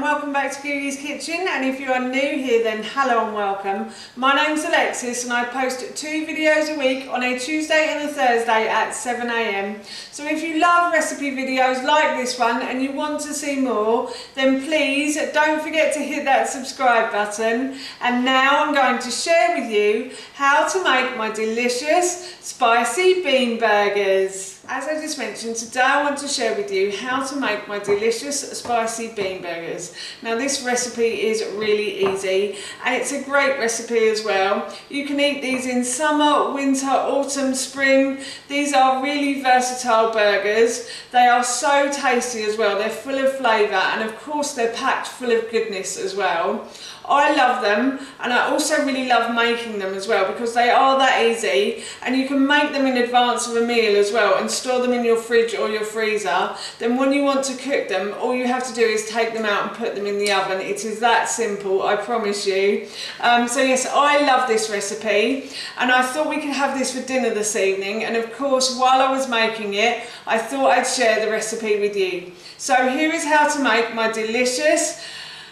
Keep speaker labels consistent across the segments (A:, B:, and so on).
A: and welcome back to Googie's Kitchen. And if you are new here, then hello and welcome. My name's Alexis and I post 2 videos a week on a Tuesday and a Thursday at 7 AM. So if you love recipe videos like this one and you want to see more, then please don't forget to hit that subscribe button. And now I'm going to share with you how to make my delicious spicy bean burgers. As I just mentioned, today I want to share with you how to make my delicious spicy bean burgers. Now this recipe is really easy and it's a great recipe as well. You can eat these in summer, winter, autumn, spring. These are really versatile burgers. They are so tasty as well. They're full of flavour and of course they're packed full of goodness as well. I love them and I also really love making them as well because they are that easy and you can make them in advance of a meal as well and store them in your fridge or your freezer. Then when you want to cook them, all you have to do is take them out and put them in the oven. It is that simple, I promise you. So yes, I love this recipe and I thought we could have this for dinner this evening, and of course while I was making it I thought I'd share the recipe with you. So here is how to make my delicious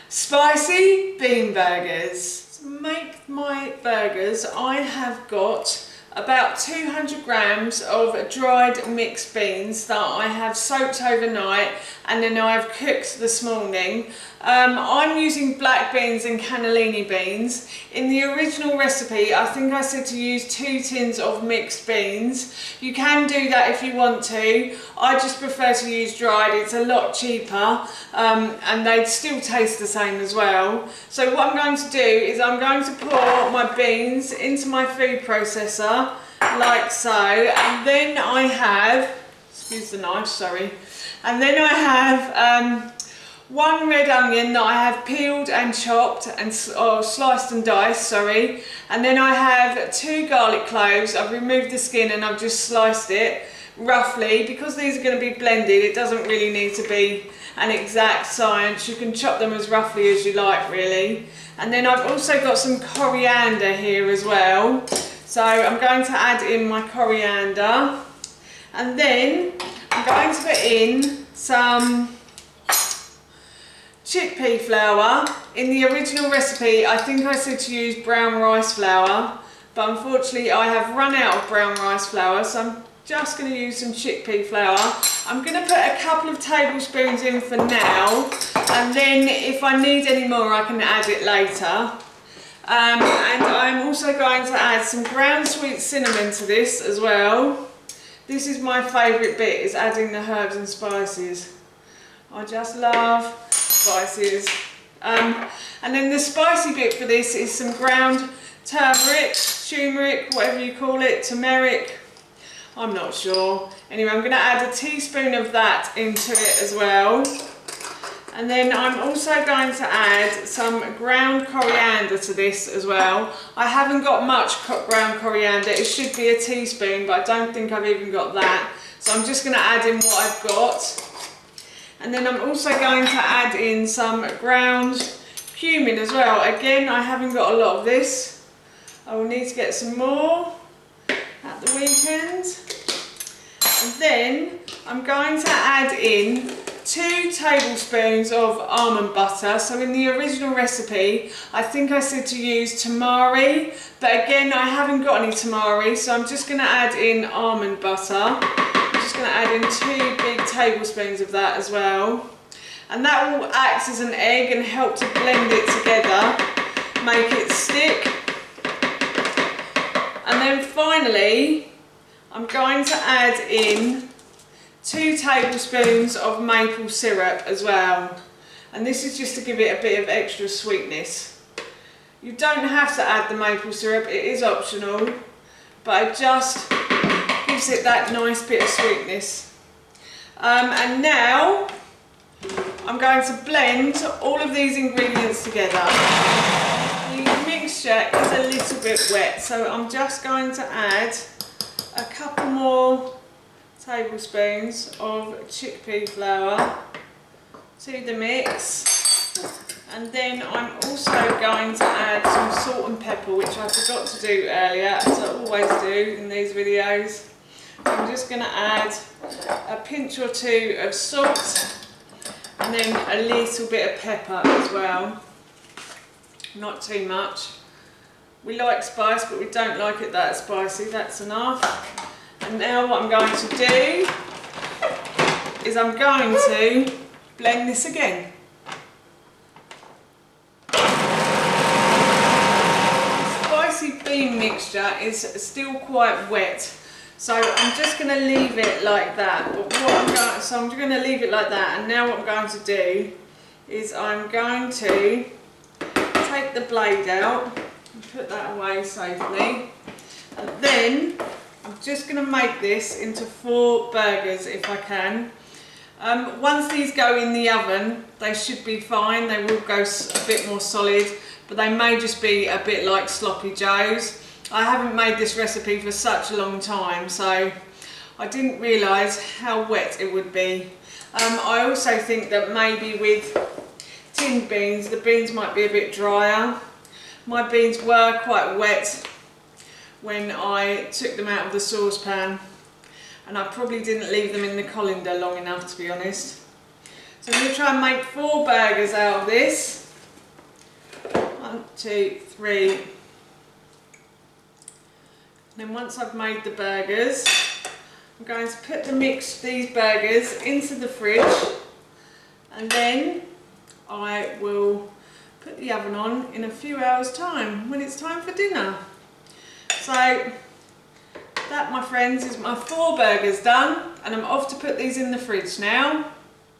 A: spicy bean burgers. To make my burgers I have got about 200 grams of dried mixed beans that I have soaked overnight and then I've cooked this morning. I'm using black beans and cannellini beans. In the original recipe I think I said to use 2 tins of mixed beans. You can do that if you want to. I just prefer to use dried, it's a lot cheaper and they'd still taste the same as well. So what I'm going to do is I'm going to pour my beans into my food processor like so, and then I have, excuse the knife, sorry, and then I have 1 red onion that I have peeled and chopped and sliced and diced, sorry, and then I have 2 garlic cloves. I've removed the skin and I've just sliced it roughly. Because these are going to be blended, it doesn't really need to be an exact science. You can chop them as roughly as you like really. And then I've also got some coriander here as well. So I'm going to add in my coriander, and then I'm going to put in some chickpea flour. In the original recipe I think I said to use brown rice flour, but unfortunately I have run out of brown rice flour, so I'm just going to use some chickpea flour. I'm going to put a couple of tablespoons in for now, and then if I need any more I can add it later. And I'm also going to add some ground sweet cinnamon to this as well. This is my favourite bit, is adding the herbs and spices. I just love spices. And then the spicy bit for this is some ground turmeric, turmeric, whatever you call it, turmeric, I'm not sure. Anyway, I'm going to add a teaspoon of that into it as well. And then I'm also going to add some ground coriander to this as well. I haven't got much ground coriander, it should be a teaspoon, but I don't think I've even got that. So I'm just going to add in what I've got. And then I'm also going to add in some ground cumin as well. Again, I haven't got a lot of this. I will need to get some more at the weekend. And then I'm going to add in 2 tablespoons of almond butter. So in the original recipe I think I said to use tamari, but again I haven't got any tamari, so I'm just going to add in almond butter. I'm just going to add in 2 big tablespoons of that as well, and that will act as an egg and help to blend it together, make it stick. And then finally I'm going to add in 2 tablespoons of maple syrup as well, and this is just to give it a bit of extra sweetness. You don't have to add the maple syrup, it is optional, but it just gives it that nice bit of sweetness. And now I'm going to blend all of these ingredients together. The mixture is a little bit wet, so I'm just going to add a couple more tablespoons of chickpea flour to the mix, and then I'm also going to add some salt and pepper, which I forgot to do earlier, as I always do in these videos. I'm just going to add a pinch or 2 of salt, and and then a little bit of pepper as well. Not too much. We like spice, but we don't like it that spicy. That's enough. And now what I'm going to do is I'm going to blend this again. Spicy bean mixture is still quite wet, so I'm just going to leave it like that. But I'm going to leave it like that, and now what I'm going to do is I'm going to take the blade out and put that away safely, and then I'm just going to make this into 4 burgers if I can. Once these go in the oven, they should be fine. They will go a bit more solid, but they may just be a bit like sloppy joes. I haven't made this recipe for such a long time, so I didn't realise how wet it would be. I also think that maybe with tinned beans, the beans might be a bit drier. My beans were quite wet when I took them out of the saucepan, and I probably didn't leave them in the colander long enough, to be honest. So I'm going to try and make 4 burgers out of this. 1, 2, 3. And then once I've made the burgers, I'm going to put these burgers into the fridge, and then I will put the oven on in a few hours' time when it's time for dinner. So that, my friends, is my 4 burgers done, and I'm off to put these in the fridge now.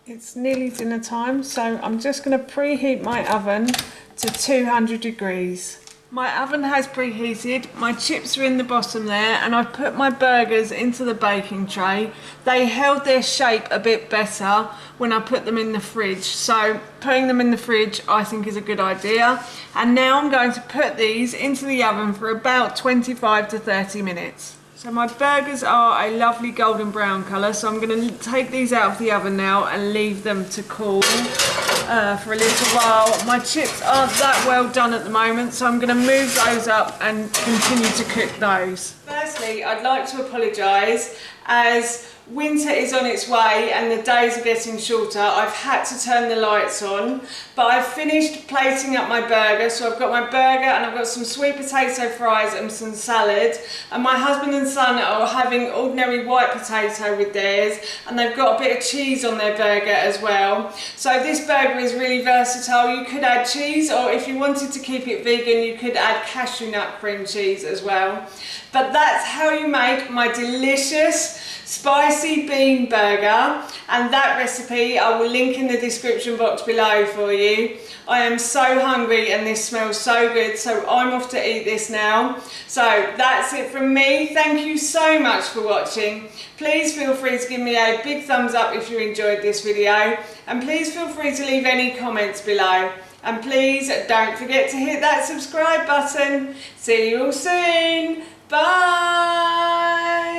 A: It's nearly dinner time, so I'm just going to preheat my oven to 200 degrees. My oven has preheated, my chips are in the bottom there, and I've put my burgers into the baking tray. They held their shape a bit better when I put them in the fridge, so putting them in the fridge I think is a good idea. And now I'm going to put these into the oven for about 25 to 30 minutes. So my burgers are a lovely golden brown colour, so I'm going to take these out of the oven now and leave them to cool for a little while. My chips aren't that well done at the moment, so I'm going to move those up and continue to cook those. Firstly, I'd like to apologise, as winter is on its way and the days are getting shorter. I've had to turn the lights on, but I've finished plating up my burger. So I've got my burger and I've got some sweet potato fries and some salad, and my husband and son are having ordinary white potato with theirs, and they've got a bit of cheese on their burger as well. So this burger is really versatile. You could add cheese, or if you wanted to keep it vegan, you could add cashew nut cream cheese as well. But that's how you make my delicious spicy bean burger, and that recipe I will link in the description box below for you. I am so hungry and this smells so good, so I'm off to eat this now. So that's it from me. Thank you so much for watching. Please feel free to give me a big thumbs up if you enjoyed this video, and please feel free to leave any comments below. And please don't forget to hit that subscribe button. See you all soon. Bye!